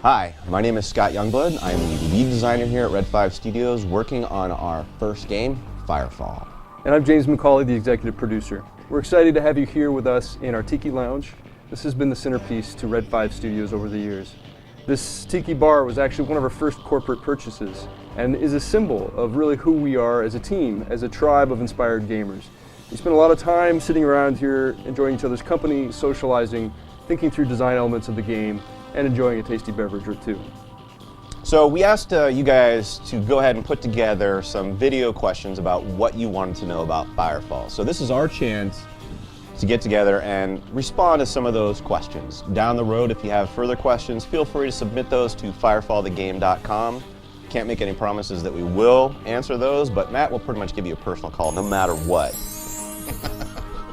Hi, my name is Scott Youngblood. I'm the lead designer here at Red 5 Studios working on our first game, Firefall. And I'm James McCauley, the executive producer. We're excited to have you here with us in our Tiki Lounge. This has been the centerpiece to Red 5 Studios over the years. This Tiki bar was actually one of our first corporate purchases and is a symbol of really who we are as a team, as a tribe of inspired gamers. We spend a lot of time sitting around here, enjoying each other's company, socializing, thinking through design elements of the game, and enjoying a tasty beverage or two. So we asked you guys to go ahead and put together some video questions about what you wanted to know about Firefall. So this is our chance to get together and respond to some of those questions. Down the road, if you have further questions, feel free to submit those to firefallthegame.com. Can't make any promises that we will answer those, but Matt will pretty much give you a personal call no matter what.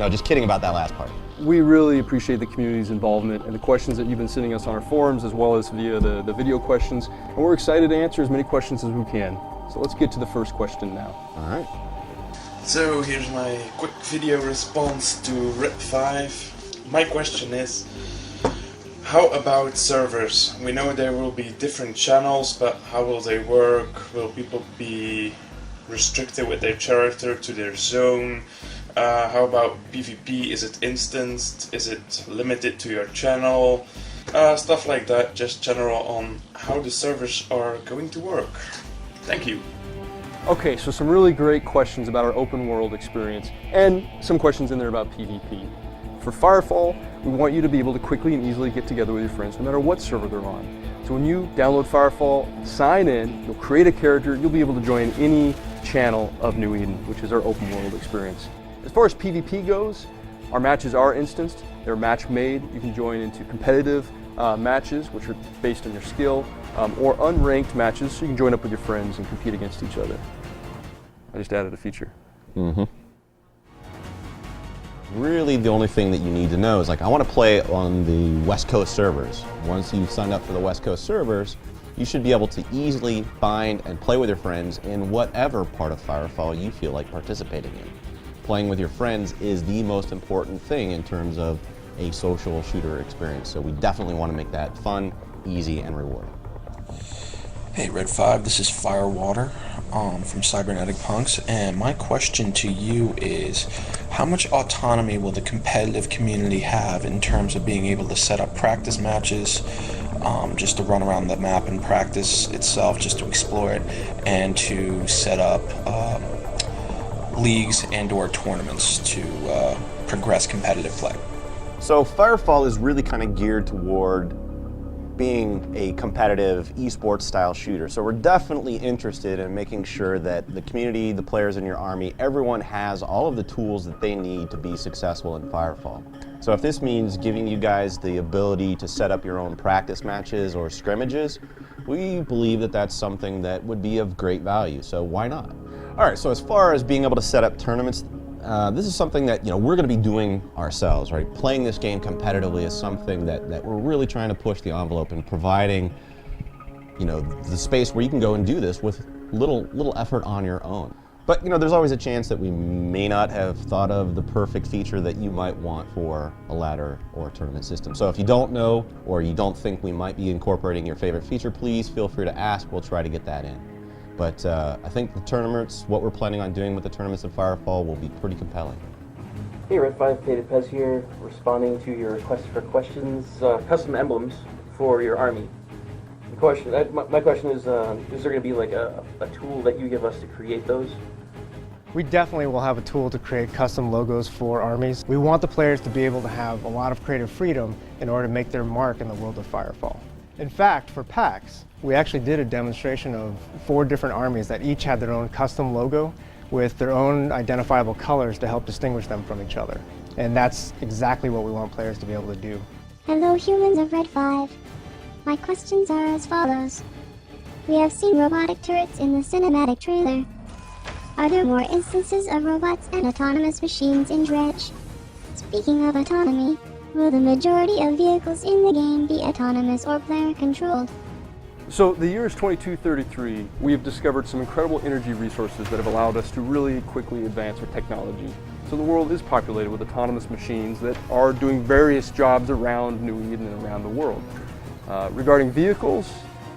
No, just kidding about that last part. We really appreciate the community's involvement and the questions that you've been sending us on our forums as well as via the video questions. And we're excited to answer as many questions as we can. So let's get to the first question now. All right. So here's my quick video response to Red 5. My question is, how about servers? We know there will be different channels, but how will they work? Will people be restricted with their character to their zone? How about PvP? Is it instanced? Is it limited to your channel? Stuff like that, just general on how the servers are going to work. Thank you. Okay, so some really great questions about our open world experience and some questions in there about PvP. For Firefall, we want you to be able to quickly and easily get together with your friends no matter what server they're on. So when you download Firefall, sign in, you'll create a character, you'll be able to join any channel of New Eden, which is our open world experience. As far as PvP goes, our matches are instanced, they're match made. You can join into competitive matches, which are based on your skill, or unranked matches, so you can join up with your friends and compete against each other. I just added a feature. Really the only thing that you need to know is, like, I want to play on the West Coast servers. Once you've signed up for the West Coast servers, you should be able to easily find and play with your friends in whatever part of Firefall you feel like participating in. Playing with your friends is the most important thing in terms of a social shooter experience, so we definitely want to make that fun, easy, and rewarding. Hey Red 5, this is Firewater from Cybernetic Punks, and my question to you is, how much autonomy will the competitive community have in terms of being able to set up practice matches, just to run around the map and practice itself, just to explore it, and to set up leagues and/or tournaments to progress competitive play? So Firefall is really kind of geared toward being a competitive esports style shooter. So we're definitely interested in making sure that the community, the players in your army, everyone has all of the tools that they need to be successful in Firefall. So if this means giving you guys the ability to set up your own practice matches or scrimmages, we believe that that's something that would be of great value, so why not? All right, so as far as being able to set up tournaments, this is something that we're going to be doing ourselves, right? Playing this game competitively is something that we're really trying to push the envelope and providing, the space where you can go and do this with little effort on your own. But there's always a chance that we may not have thought of the perfect feature that you might want for a ladder or a tournament system. So if you don't know or you don't think we might be incorporating your favorite feature, please feel free to ask. We'll try to get that in. But I think the tournaments, what we're planning on doing with the tournaments in Firefall, will be pretty compelling. Hey, Red 5, Pated Pez here, responding to your request for questions, custom emblems for your army. My question is there going to be like a tool that you give us to create those? We definitely will have a tool to create custom logos for armies. We want the players to be able to have a lot of creative freedom in order to make their mark in the world of Firefall. In fact, for PAX, we actually did a demonstration of 4 different armies that each had their own custom logo with their own identifiable colors to help distinguish them from each other. And that's exactly what we want players to be able to do. Hello humans of Red 5. My questions are as follows. We have seen robotic turrets in the cinematic trailer. Are there more instances of robots and autonomous machines in Dredge? Speaking of autonomy, will the majority of vehicles in the game be autonomous or player controlled? So the year is 2233. We have discovered some incredible energy resources that have allowed us to really quickly advance our technology. So the world is populated with autonomous machines that are doing various jobs around New Eden and around the world. Regarding vehicles,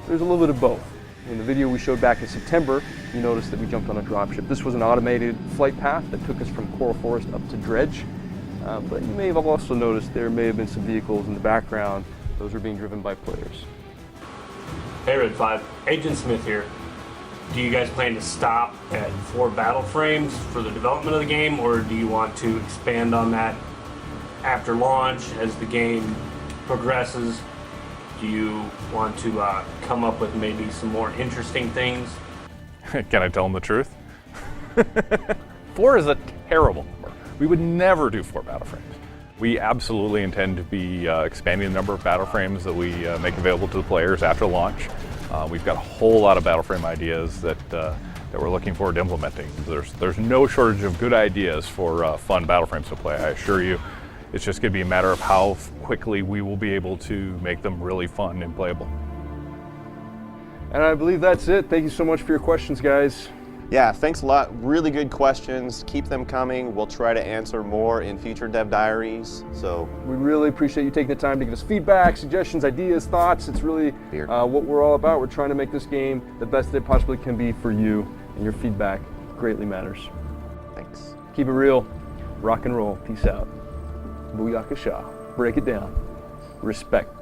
there's a little bit of both. In the video we showed back in September, you noticed that we jumped on a dropship. This was an automated flight path that took us from Coral Forest up to Dredge. But you may have also noticed there may have been some vehicles in the background. Those are being driven by players. Hey Red 5, Agent Smith here. Do you guys plan to stop at 4 Battleframes for the development of the game, or do you want to expand on that after launch as the game progresses? Do you want to come up with maybe some more interesting things? Can I tell them the truth? 4 is a terrible number. We would never do 4 Battleframes. We absolutely intend to be expanding the number of Battleframes that we make available to the players after launch. We've got a whole lot of Battleframe ideas that we're looking forward to implementing. There's no shortage of good ideas for fun Battleframes to play, I assure you. It's just going to be a matter of how quickly we will be able to make them really fun and playable. And I believe that's it. Thank you so much for your questions, guys. Yeah, thanks a lot. Really good questions. Keep them coming. We'll try to answer more in future Dev Diaries. So We really appreciate you taking the time to give us feedback, suggestions, ideas, thoughts. It's really what we're all about. We're trying to make this game the best it possibly can be for you, and your feedback greatly matters. thanks. Keep it real. Rock and roll. Peace out. Booyakasha. Break it down. Respect.